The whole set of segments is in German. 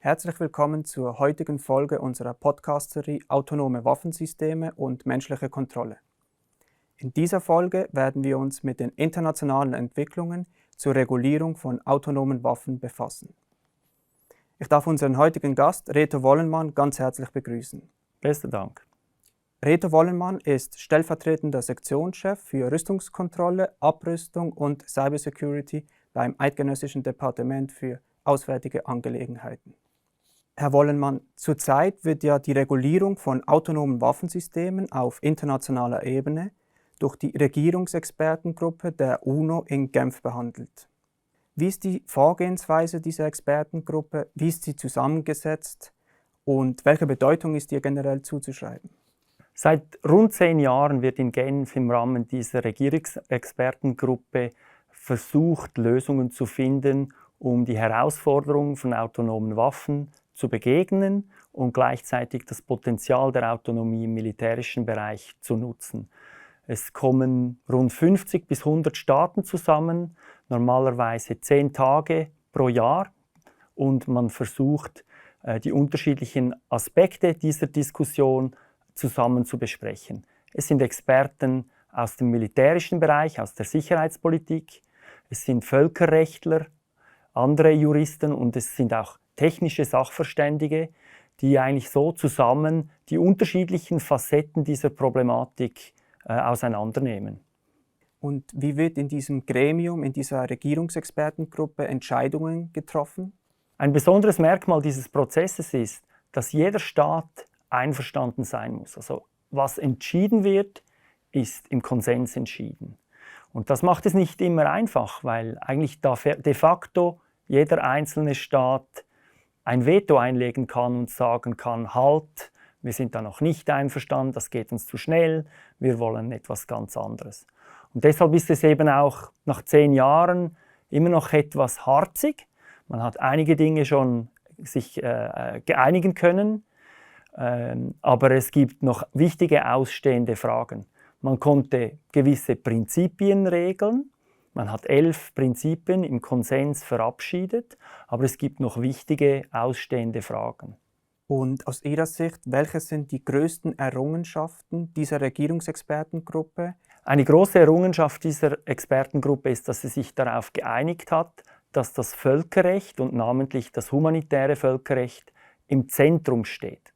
Herzlich willkommen zur heutigen Folge unserer Podcast-Serie Autonome Waffensysteme und menschliche Kontrolle. In dieser Folge werden wir uns mit den internationalen Entwicklungen zur Regulierung von autonomen Waffen befassen. Ich darf unseren heutigen Gast, Reto Wollenmann, ganz herzlich begrüßen. Besten Dank. Reto Wollenmann ist stellvertretender Sektionschef für Rüstungskontrolle, Abrüstung und Cybersecurity beim Eidgenössischen Departement für Auswärtige Angelegenheiten. Herr Wollenmann, zurzeit wird ja die Regulierung von autonomen Waffensystemen auf internationaler Ebene durch die Regierungsexpertengruppe der UNO in Genf behandelt. Wie ist die Vorgehensweise dieser Expertengruppe? Wie ist sie zusammengesetzt? Und welche Bedeutung ist ihr generell zuzuschreiben? Seit rund 10 Jahren wird in Genf im Rahmen dieser Regierungsexpertengruppe versucht, Lösungen zu finden, um die Herausforderungen von autonomen Waffen zu begegnen und gleichzeitig das Potenzial der Autonomie im militärischen Bereich zu nutzen. Es kommen rund 50 bis 100 Staaten zusammen, normalerweise 10 Tage pro Jahr, und man versucht, die unterschiedlichen Aspekte dieser Diskussion zusammen zu besprechen. Es sind Experten aus dem militärischen Bereich, aus der Sicherheitspolitik, es sind Völkerrechtler, andere Juristen und es sind auch technische Sachverständige, die eigentlich so zusammen die unterschiedlichen Facetten dieser Problematik auseinandernehmen. Und wie wird in diesem Gremium, in dieser Regierungsexpertengruppe Entscheidungen getroffen? Ein besonderes Merkmal dieses Prozesses ist, dass jeder Staat einverstanden sein muss. Also was entschieden wird, ist im Konsens entschieden. Und das macht es nicht immer einfach, weil eigentlich de facto jeder einzelne Staat ein Veto einlegen kann und sagen kann, halt, wir sind da noch nicht einverstanden, das geht uns zu schnell, wir wollen etwas ganz anderes. Und deshalb ist es eben auch nach 10 Jahren immer noch etwas harzig. Man hat einige Dinge schon sich einigen können, aber es gibt noch wichtige ausstehende Fragen. Man konnte gewisse Prinzipien regeln. Man hat 11 Prinzipien im Konsens verabschiedet, aber es gibt noch wichtige ausstehende Fragen. Und aus Ihrer Sicht, welche sind die größten Errungenschaften dieser Regierungsexpertengruppe? Eine große Errungenschaft dieser Expertengruppe ist, dass sie sich darauf geeinigt hat, dass das Völkerrecht und namentlich das humanitäre Völkerrecht im Zentrum steht.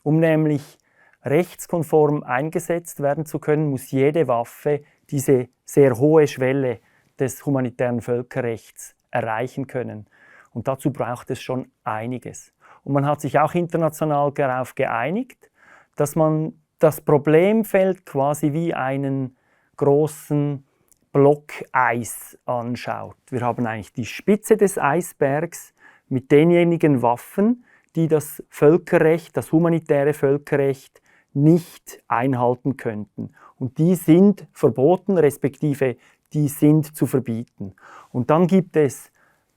Um nämlich rechtskonform eingesetzt werden zu können, muss jede Waffe diese sehr hohe Schwelle des humanitären Völkerrechts erreichen können. Und dazu braucht es schon einiges. Und man hat sich auch international darauf geeinigt, dass man das Problemfeld quasi wie einen großen Block Eis anschaut. Wir haben eigentlich die Spitze des Eisbergs mit denjenigen Waffen, die das Völkerrecht, das humanitäre Völkerrecht nicht einhalten könnten. Und die sind verboten, respektive die sind zu verbieten. Und dann gibt es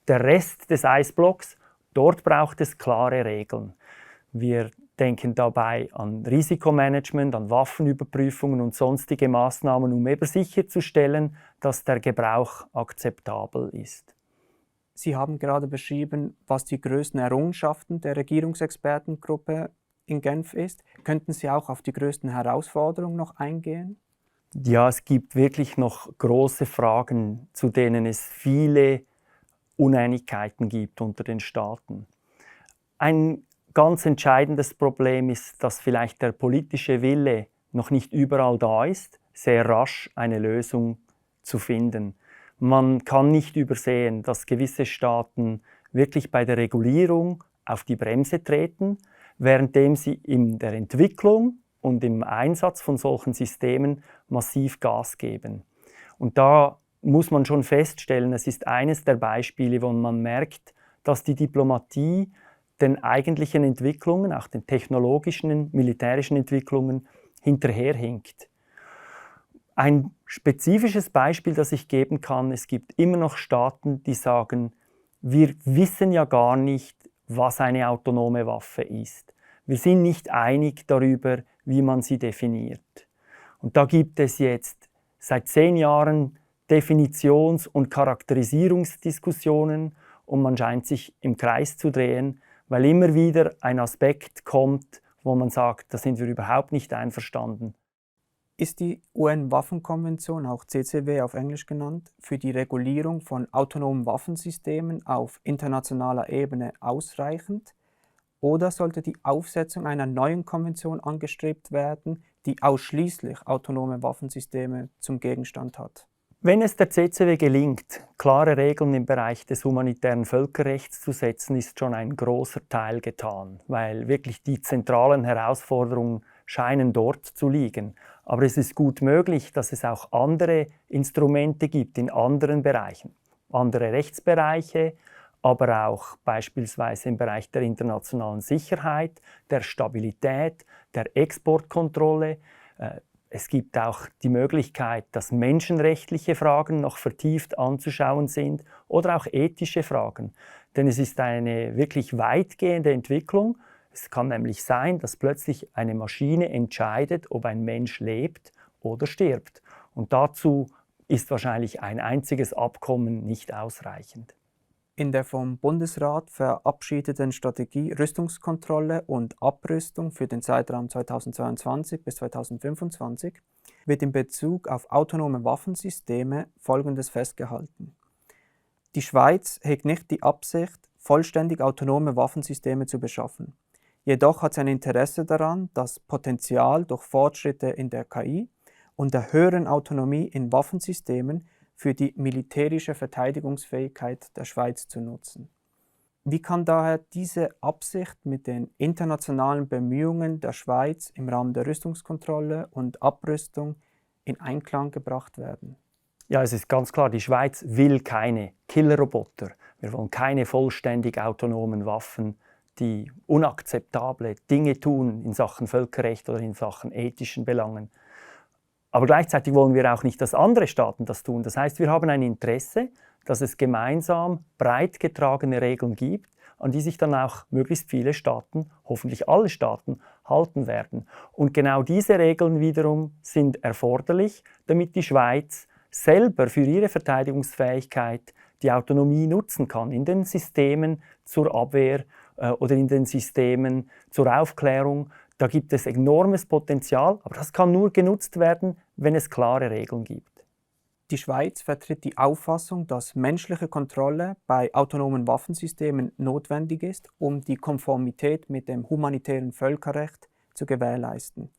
der Rest des Eisblocks, dort braucht es klare Regeln. Wir denken dabei an Risikomanagement, an Waffenüberprüfungen und sonstige Maßnahmen, um eben sicherzustellen, dass der Gebrauch akzeptabel ist. Sie haben gerade beschrieben, was die größten Errungenschaften der Regierungsexpertengruppe in Genf ist. Könnten Sie auch auf die größten Herausforderungen noch eingehen? Ja, es gibt wirklich noch große Fragen, zu denen es viele Uneinigkeiten gibt unter den Staaten. Ein ganz entscheidendes Problem ist, dass vielleicht der politische Wille noch nicht überall da ist, sehr rasch eine Lösung zu finden. Man kann nicht übersehen, dass gewisse Staaten wirklich bei der Regulierung auf die Bremse treten, währenddem sie in der Entwicklung und im Einsatz von solchen Systemen massiv Gas geben. Und da muss man schon feststellen, es ist eines der Beispiele, wo man merkt, dass die Diplomatie den eigentlichen Entwicklungen, auch den technologischen, militärischen Entwicklungen, hinterherhinkt. Ein spezifisches Beispiel, das ich geben kann, es gibt immer noch Staaten, die sagen, wir wissen ja gar nicht, was eine autonome Waffe ist. Wir sind nicht einig darüber, wie man sie definiert. Und da gibt es jetzt seit 10 Jahren Definitions- und Charakterisierungsdiskussionen und man scheint sich im Kreis zu drehen, weil immer wieder ein Aspekt kommt, wo man sagt, da sind wir überhaupt nicht einverstanden. Ist die UN-Waffenkonvention, auch CCW auf Englisch genannt, für die Regulierung von autonomen Waffensystemen auf internationaler Ebene ausreichend? Oder sollte die Aufsetzung einer neuen Konvention angestrebt werden, die ausschließlich autonome Waffensysteme zum Gegenstand hat? Wenn es der CCW gelingt, klare Regeln im Bereich des humanitären Völkerrechts zu setzen, ist schon ein großer Teil getan, weil wirklich die zentralen Herausforderungen scheinen dort zu liegen. Aber es ist gut möglich, dass es auch andere Instrumente gibt in anderen Bereichen, andere Rechtsbereiche, aber auch beispielsweise im Bereich der internationalen Sicherheit, der Stabilität, der Exportkontrolle. Es gibt auch die Möglichkeit, dass menschenrechtliche Fragen noch vertieft anzuschauen sind oder auch ethische Fragen. Denn es ist eine wirklich weitgehende Entwicklung. Es kann nämlich sein, dass plötzlich eine Maschine entscheidet, ob ein Mensch lebt oder stirbt. Und dazu ist wahrscheinlich ein einziges Abkommen nicht ausreichend. In der vom Bundesrat verabschiedeten Strategie Rüstungskontrolle und Abrüstung für den Zeitraum 2022 bis 2025 wird in Bezug auf autonome Waffensysteme Folgendes festgehalten. Die Schweiz hegt nicht die Absicht, vollständig autonome Waffensysteme zu beschaffen. Jedoch hat sie ein Interesse daran, das Potenzial durch Fortschritte in der KI und der höheren Autonomie in Waffensystemen für die militärische Verteidigungsfähigkeit der Schweiz zu nutzen. Wie kann daher diese Absicht mit den internationalen Bemühungen der Schweiz im Rahmen der Rüstungskontrolle und Abrüstung in Einklang gebracht werden? Ja, es ist ganz klar, die Schweiz will keine Killerroboter. Wir wollen keine vollständig autonomen Waffen, die unakzeptable Dinge tun in Sachen Völkerrecht oder in Sachen ethischen Belangen. Aber gleichzeitig wollen wir auch nicht, dass andere Staaten das tun. Das heißt, wir haben ein Interesse, dass es gemeinsam breit getragene Regeln gibt, an die sich dann auch möglichst viele Staaten, hoffentlich alle Staaten, halten werden. Und genau diese Regeln wiederum sind erforderlich, damit die Schweiz selber für ihre Verteidigungsfähigkeit die Autonomie nutzen kann in den Systemen zur Abwehr oder in den Systemen zur Aufklärung. Da gibt es enormes Potenzial, aber das kann nur genutzt werden, wenn es klare Regeln gibt. Die Schweiz vertritt die Auffassung, dass menschliche Kontrolle bei autonomen Waffensystemen notwendig ist, um die Konformität mit dem humanitären Völkerrecht zu gewährleisten.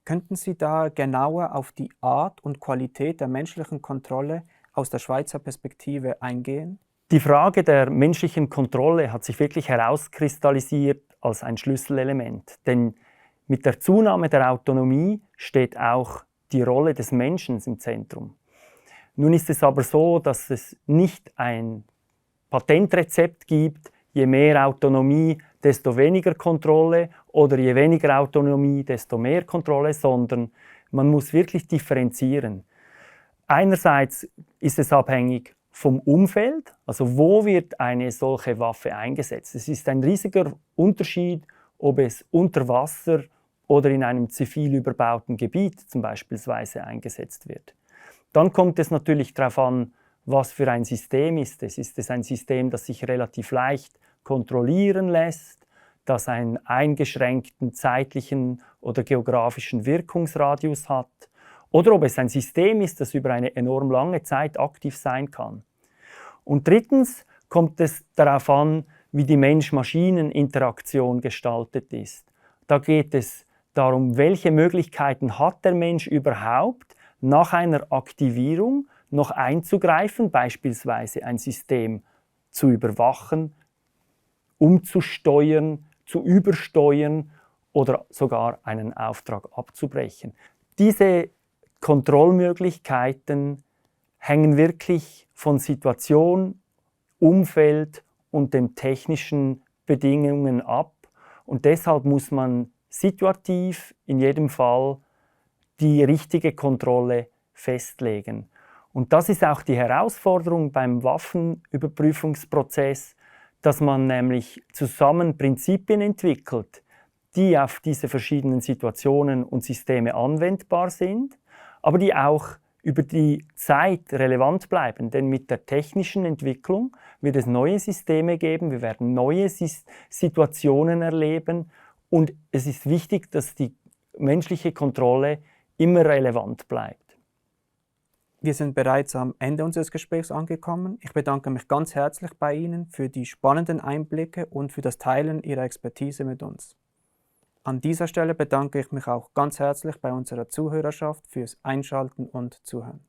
Könnten Sie da genauer auf die Art und Qualität der menschlichen Kontrolle aus der Schweizer Perspektive eingehen? Die Frage der menschlichen Kontrolle hat sich wirklich herauskristallisiert als ein Schlüsselelement. Denn mit der Zunahme der Autonomie steht auch die Rolle des Menschen im Zentrum. Nun ist es aber so, dass es nicht ein Patentrezept gibt, je mehr Autonomie, desto weniger Kontrolle oder je weniger Autonomie, desto mehr Kontrolle, sondern man muss wirklich differenzieren. Einerseits ist es abhängig vom Umfeld, also wo wird eine solche Waffe eingesetzt. Es ist ein riesiger Unterschied, ob es unter Wasser oder in einem zivil überbauten Gebiet zum Beispiel eingesetzt wird. Dann kommt es natürlich darauf an, was für ein System ist es. Ist es ein System, das sich relativ leicht kontrollieren lässt, das einen eingeschränkten zeitlichen oder geografischen Wirkungsradius hat? Oder ob es ein System ist, das über eine enorm lange Zeit aktiv sein kann. Und drittens kommt es darauf an, wie die Mensch-Maschinen-Interaktion gestaltet ist. Da geht es darum, welche Möglichkeiten hat der Mensch überhaupt, nach einer Aktivierung noch einzugreifen, beispielsweise ein System zu überwachen, umzusteuern, zu übersteuern oder sogar einen Auftrag abzubrechen. Diese Kontrollmöglichkeiten hängen wirklich von Situation, Umfeld und den technischen Bedingungen ab. Und deshalb muss man situativ in jedem Fall die richtige Kontrolle festlegen. Und das ist auch die Herausforderung beim Waffenüberprüfungsprozess, dass man nämlich zusammen Prinzipien entwickelt, die auf diese verschiedenen Situationen und Systeme anwendbar sind, aber die auch über die Zeit relevant bleiben, denn mit der technischen Entwicklung wird es neue Systeme geben, wir werden neue Situationen erleben und es ist wichtig, dass die menschliche Kontrolle immer relevant bleibt. Wir sind bereits am Ende unseres Gesprächs angekommen. Ich bedanke mich ganz herzlich bei Ihnen für die spannenden Einblicke und für das Teilen Ihrer Expertise mit uns. An dieser Stelle bedanke ich mich auch ganz herzlich bei unserer Zuhörerschaft fürs Einschalten und Zuhören.